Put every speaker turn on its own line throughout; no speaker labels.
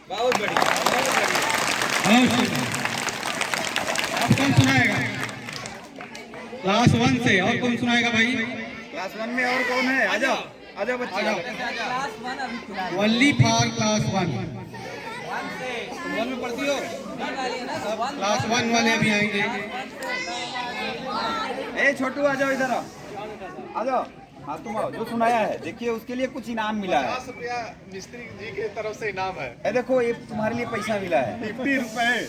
बहुत बढ़िया, बहुत बढ़िया।
बहुत सुंदर। अब कौन सुनाएगा? क्लास 1 से और कौन सुनाएगा भाई?
क्लास 1 में और कौन है? आ जाओ, आ जाओ बच्चे।
वल्ली फॉर क्लास 1।
तुम 1 में पढ़ती हो?
क्लास 1 वाले अभी आएंगे।
ए छोटू आ जाओ इधर, आ जाओ। हाँ तुम आओ, जो सुनाया है देखिए उसके लिए कुछ इनाम मिला है।
50 रुपया मिस्त्री जी की तरफ से इनाम है।
ए देखो ये तुम्हारे लिए पैसा मिला है।
50 रुपए।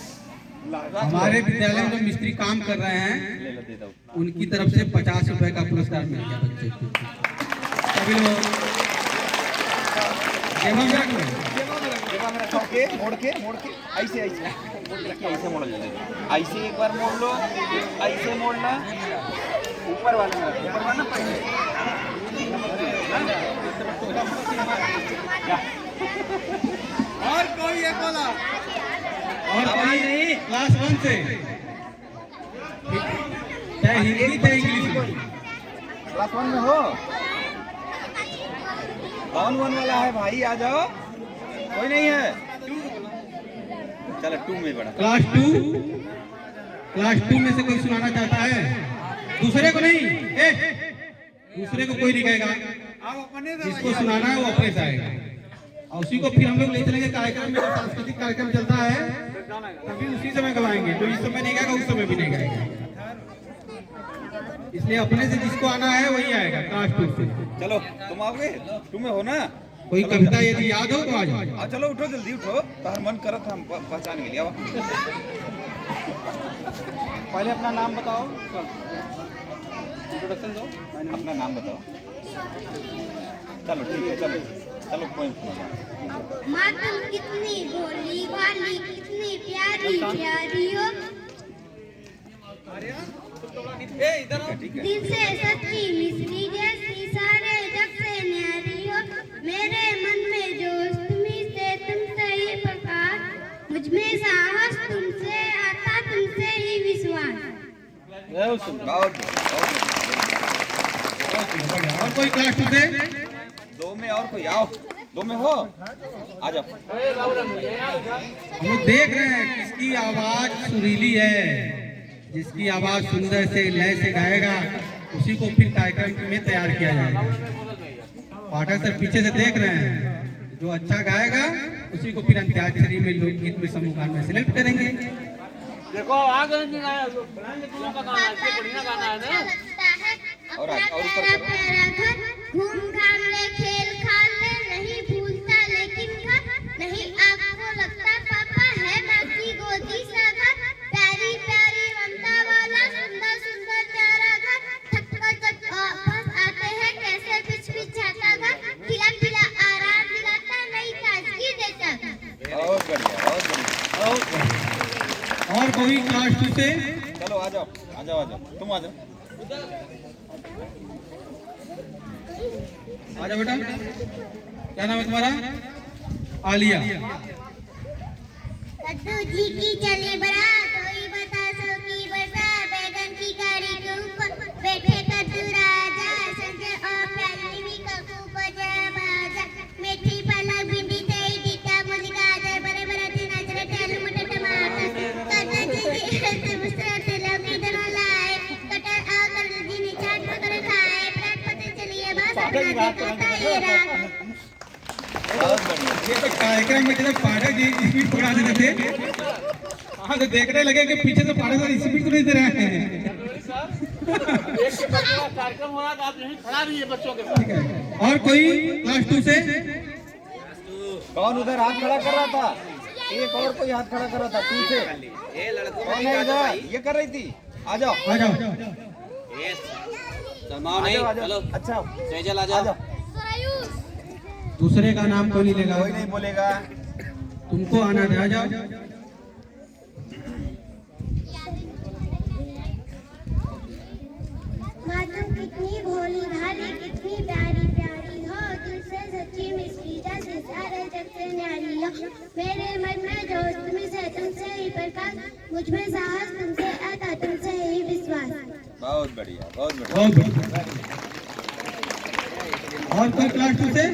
हमारे विद्यालय में जो मिस्त्री काम कर रहे हैं
ले लो, दे दो।
उनकी तरफ से 50 रुपए का पुरस्कार मिल गया बच्चे को। सभी लोग जेबों में रख लो।
जेबा में रखो के, मोड़ के ऐसे ऐसे ऐसे मोड़ ले। ऐसे एक बार मोड़ लो, ऐसे मोड़ना, ऊपर वाले में रखो, ऊपर वाला पहले।
और कोई एक बोला।
और
आवाज
कोई
नहीं।
क्लास 1 से चाहे हिंदी चाहे इंग्लिश में।
क्लास 1 में हो? कौन 1 वाला है भाई? आ जाओ। कोई नहीं है? चलो 2 में बढ़ा।
क्लास 2 में से कोई सुनाना चाहता है? दूसरे को नहीं, दूसरे को कोई नहीं कहेगा। जिसको सुनाना है वो अपने से आएगा और उसी को फिर हम लोग ले चलेंगे कार्यक्रम में। जब सांस्कृतिक कार्यक्रम चलता है तभी उसी समय गवाएंगे। जो इस समय नहीं गाएगा उस समय भी नहीं गाएगा। इसलिए अपने से जिसको आना है वही आएगा क्लास 2 से।
चलो तुम आओगे? 2 में हो ना?
कोई कविता यदि याद हो तो आ जाओ।
चलो उठो, जल्दी उठो। तार मन करत हम पहचान के लिए। आओ पहले अपना नाम बताओ। इंट्रोडक्शन दो। अपना नाम बताओ। चलो ठीक है, चलो चलो कोई
माँ तुम कितनी भोली भाली, कितनी प्यारी प्यारी हो।
ठीक है।
दिल से सच्ची मिस्री जैसी, सारे जग से न्यारी हो। मेरे मन में जोश तुम्ही से, तुमसे ही प्रकाश, मुझ में साहस तुमसे आता, तुमसे ही विश्वास।
बहुत
और कोई क्लास 2 से?
2 में और कोई आओ। 2 में हो? आ जाओ।
हम लोग देख रहे हैं किसकी आवाज सुरीली है। जिसकी आवाज सुंदर से लय से गाएगा उसी को फिर कार्यक्रम में तैयार किया जाएगा। पाठक सर पीछे से देख रहे हैं, जो अच्छा गाएगा उसी को फिर अंत्याक्षरी में, लोकगीत में, समूह गान में सिलेक्ट करेंगे।
देखो आगे नहीं आया तो गाना है, बढ़िया गाना है ना।
और ऊपर
प्यारा
करो।
प्यारा घर, घूम घाम ले, खेल खाल ले, नहीं भूलता लेकिन घर, नहीं आपको लगता पापा है माँ की गोदी सा घर। प्यारी प्यारी ममता वाला, सुंदर सुंदर प्यारा घर, थक कर जब वापस आते हैं कैसे पिचपिचाता घर, खिला खिला आराम दिलाता, नई ताजगी देता घर।
बहुत बढ़िया, बहुत बढ़िया, बहुत बढ़िया।
और कोई क्लास 2 से?
चलो आ जाओ, आ जाओ, आ जाओ। तुम आ जाओ।
आ जाओ बेटा। क्या नाम है तुम्हारा? आलिया।
कद्दू जी की चली बारात, कोई बतासों की बरसात, बैगन की गाड़ी के ऊपर बैठे कद्दू राजा, संजय और प्याली भी कद्दू बजा बाजा, मेथी पालक भिंडी तेई टीका मूली गाजर बड़े बड़े तीन अदरक आलू मटर टमाटर, कद्दू जी से मसरत लौकी दोनों लाए, कटर और कद्दू जी ने चाट पकड़ खाए, पराठ पते चलिए बस अपना दिखाता ये रात।
बहुत बढ़िया।
ये तो कार्यक्रम में जब पाठक जी स्पीड पकड़ा देते थे, हाँ तो देखने लगे कि पीछे से पाठक सर स्पीड तो नहीं दे रहे हैं।
एक के बच्चों का कार्यक्रम हो रहा था, आप यहीं खड़ा रहिए बच्चों के साथ।
ठीक है। और कोई क्लास 2 से?
कौन उधर हाथ खड़ा कर रहा था? एक और कोई हाथ खड़ा कर रहा था 2 से। ये लड़कों कौन है इधर? ये कर रही थी। आ जाओ,
आ जाओ।
आ जाओ, आ जाओ। अच्छा
जयजल
आ जाओ।
दूसरे का नाम कोई नहीं लेगा।
कोई नहीं बोलेगा।
तुमको आना है, आ जाओ।
माँ तुम कितनी भोली भाली, कितनी प्यारी प्यारी हो, दिल से सच्ची मिस्री जैसी, सारे जग से न्यारी हो। मेरे मन में जोश तुम्ही से, तुमसे ही प्रकाश, मुझ में साहस तुमसे आता, तुमसे ही विश्वास।
बहुत बढ़िया, बहुत बढ़िया।
बहुत बढ़िया। और कोई क्लास 2 से?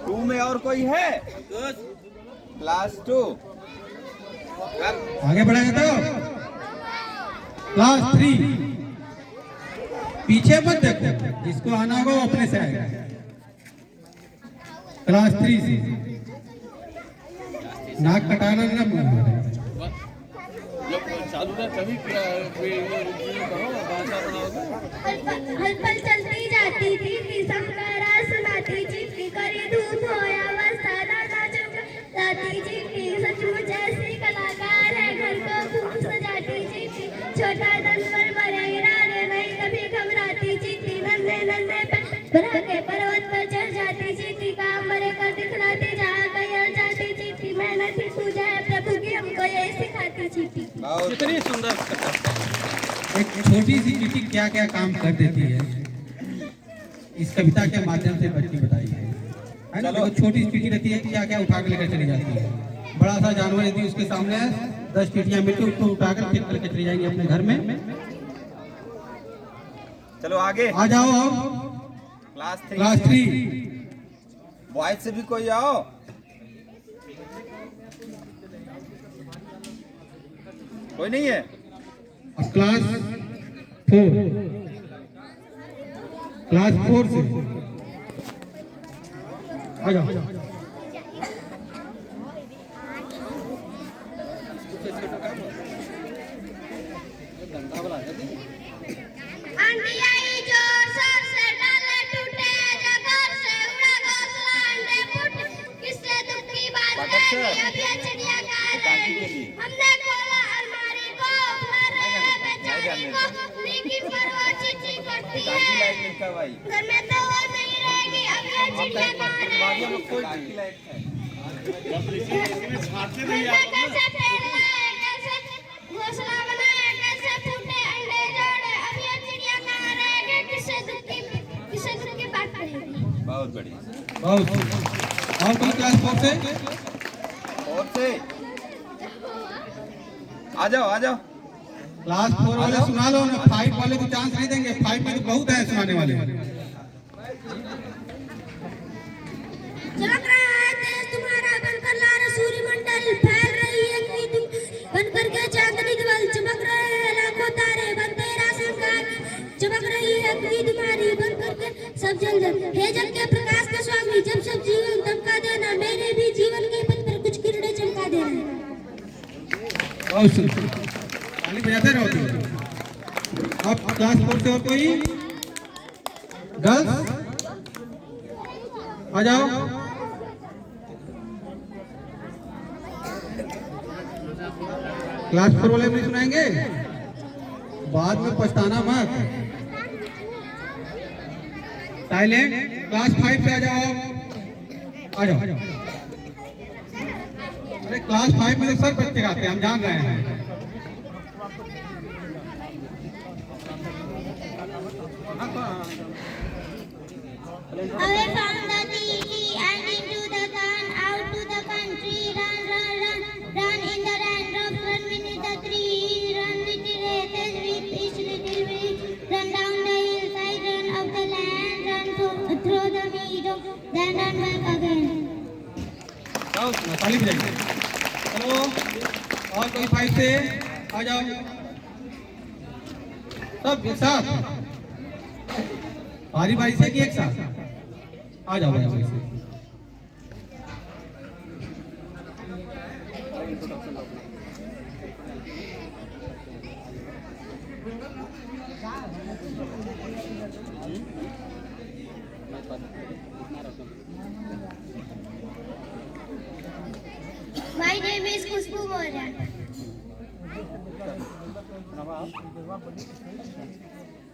2 में और कोई है? क्लास 2
आगे बढ़ाएंगे तो क्लास 3। पीछे मत देखो, जिसको आना होगा वो अपने से आएगा। क्लास 3 से नाक कटाना ना
जब चालू ना कभी करो भाषा बनाओगे।
हल पल चलती जाती थी समकारा सुनाती चिट्ठी करी धूप होया वस्ताना जाती चिट्ठी सचमुच ऐसी कलाकार है घर को खूब सजाती चिट्ठी छोटा दल पर मरे इरादे नहीं कभी घबराती चिट्ठी नन्हे नन्हे भरा के पर्वत पर चढ़ जाती चिट्ठी काम मरे कर दिखलाती जहाँ कहीं जाती चिट्ठी मेहनत ही पूजा है प्रभु की हमको यही सिखाती चिट्ठी।
कितनी सुंदर
एक छोटी सी चिट्ठी क्या क्या काम कर देती है, इस कविता के माध्यम से बच्ची बताई है ना। देखो छोटी सी चिट्ठी रहती है, क्या क्या उठा के लेकर चली जाती है। बड़ा सा जानवर यदि उसके सामने है, 10 चिट्ठियां मिलकर उसको उठाकर फेंक करके चली जाएंगी अपने घर में।
चलो आगे
आ जाओ आओ
क्लास 3
क्लास 3।
बॉयज से भी कोई आओ। कोई नहीं है?
अब क्लास 4 से आ जाओ।
आंधी आई जोर शोर से डाले टूटे जगर से उड़ा घोंसला अंडे फूटे किससे दुख की बात कहेंगे अब ये चिड़िया कहाँ रहेगी। हमने खोला अलमारी को अपना रहे बेचारी को लेकिन पर वो चिट्ठी करती है घर में तो वो नहीं रहेगी अब ये चिड़िया कहाँ रहेगी। कैसे फैला है कैसे घोंसला बनाया कैसे फूटे अंडे जोड़े अब ये चिड़िया कहाँ रहेगी किससे दुख की बात करेगी।
बहुत बढ़िया।
बहुत और कोई क्लास 4 से?
और से आ जाओ आ जाओ।
क्लास 4 वाले सुना लो ना, 5 वाले को चांस नहीं देंगे। 5 में तो बहुत है सुनाने वाले।
चमक रहा है तेज तुम्हारा बनकर लाल सूर्यमंडल फैल रही है तुम बनकर के चांदनी दिवल चमक रहे हैं लाखों तारे बन तेरा श्रृंगार चमक रही है तुम्हारी बनकर के सब जल जल हे जल के प्रकाश के स्वामी जब सब जीवन दमका देना मेरे भी जीवन के पथ पर कुछ किरणें चमका देना।
बहुत सुंदर, ताली बजाते रहो तुम। अब क्लास 4 से और कोई गर्ल्स आ जाओ। क्लास 4 वाले भी सुनाएंगे, बाद में पछताना मत। साइलेंट। क्लास 5 से आ जाओ आ जाओ। अरे क्लास 5 में तो सब बच्चे गाते हैं, हम जान रहे हैं।
Away from the TV and into the gun, out to the country, run, run, run, run in the raindrops, run beneath the tree, run with the races with each little breeze, run down the hillside, run up the land, run through the meadow, then run back again.
ताली बजाइए। चलो और कोई 5 से आ जाओ सब एक साथ, बारी बारी से कि एक साथ आ जाओ बारी बारी से।
My name is Khushbu Mora.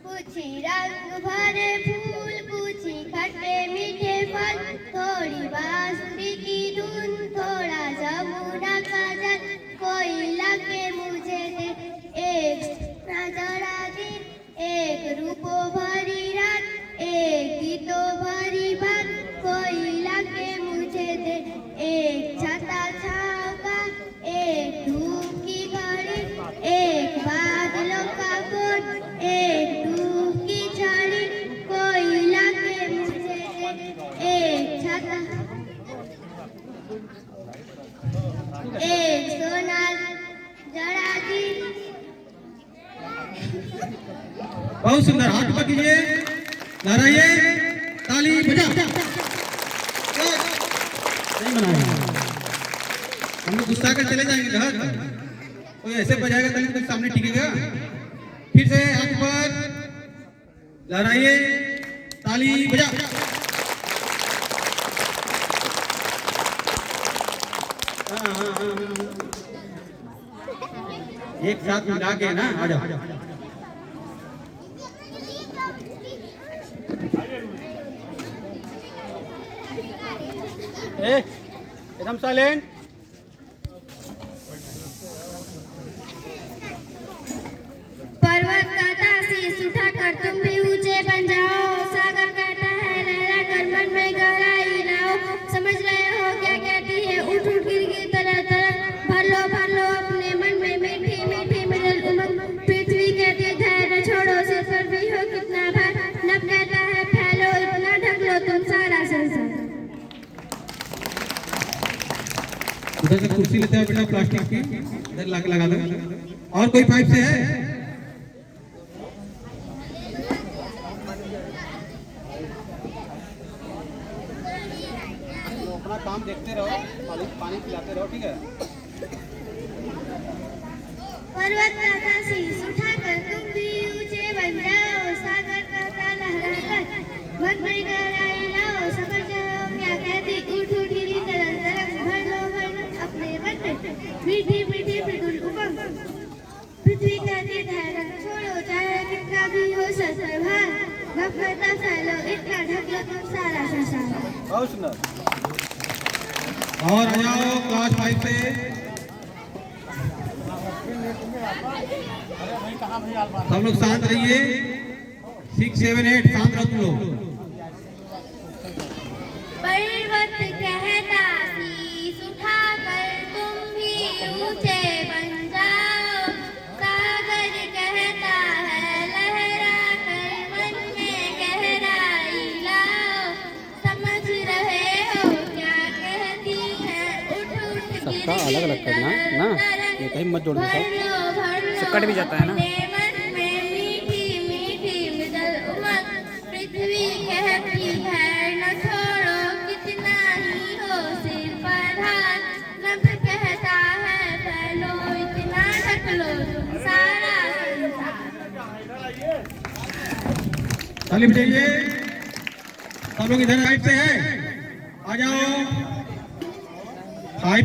पूछी रंग भरे फूल पूछी खट्टे मीठे फल थोड़ी बांसुरी की धुन थोड़ा जमुना का जल कोई लगे मुझे दे एक नजरा दिन एक रूपो भरी रात एक गीतो भरी बात कोई लगे मुझे दे एक छता छाव का एक धूप की घड़ी एक बादलों का कोट एक धूप की छड़ी कोई लगे मुझे दे एक छता
बहुत सुंदर, हाथ ऊपर कीजिए, लहराइए, ताली बजा। नहीं बनाया, हम लोग गुस्सा कर चले जाएंगे घर। कोई ऐसे बजाएगा ताली तो सामने टिकेगा। फिर से हाथ ऊपर, लहराइए, ताली बजा। एक साथ मिला के ना, आ जाओ। एकदम साइलेंट।
पर्वत कहता शीश उठाकर तुम भी ऊंचे बन जाओ, सागर कहता है लहरा कर मन में गहराई लाओ, समझ रहे हो क्या कहती है उठ उठ गिर गिर तरह तरह, भर लो अपने मन में मीठी मीठी मिलल उमंग, पृथ्वी कहती धैर्य छोड़ो, सिर पर भी हो कितना भार, नभ कहता है फैलो इतना ढक लो तुम सारा संसार।
उधर से कुर्सी लेते हैं बेटा प्लास्टिक की, इधर लाके लगा दो। और कोई पाइप से है? अपना काम देखते रहो, पानी पिलाते रहो, ठीक है?
पर्वत कहता शीश उठाकर तुम भी ऊंचे बन जाओ, सागर कहता लहरा कर मन में गहराई लाओ, समझ जाओ क्या कहती उठ उठ गिरी तरह तरह, भर लो अपने मन में मीठी मीठी बिल्कुल उमंग, पृथ्वी कहती धैर्य छोड़ो चाहे कितना भी हो ससुर भार, नभ कहता फैलो इतना ढक लो तुम सारा संसार।
बहुत सुंदर।
और आ जाओ क्लास 5 से। सब लोग शांत रहिए, 6, 7, 8 शांत रहो तुम लोग।
पर्वत कहता शीश उठाकर तुम भी ऊंचे बन जाओ, सागर कहता है लहरा कर मन में गहराई लाओ, समझ रहे हो क्या कहती है उठ उठ सबका अलग अलग करना ना, ये कहीं मत जोड़ना,
कट भी जाता है ना।
मन में मीठी मीठी मिलल उमंग, पृथ्वी कहती है न छोड़ो कितना ही हो सिर पर हाथ, नभ कहता है फैलो इतना ढक लो तुम सारा संसार।
ताली बजाइए। सब लोग इधर साइड से हैं, आ जाओ। 5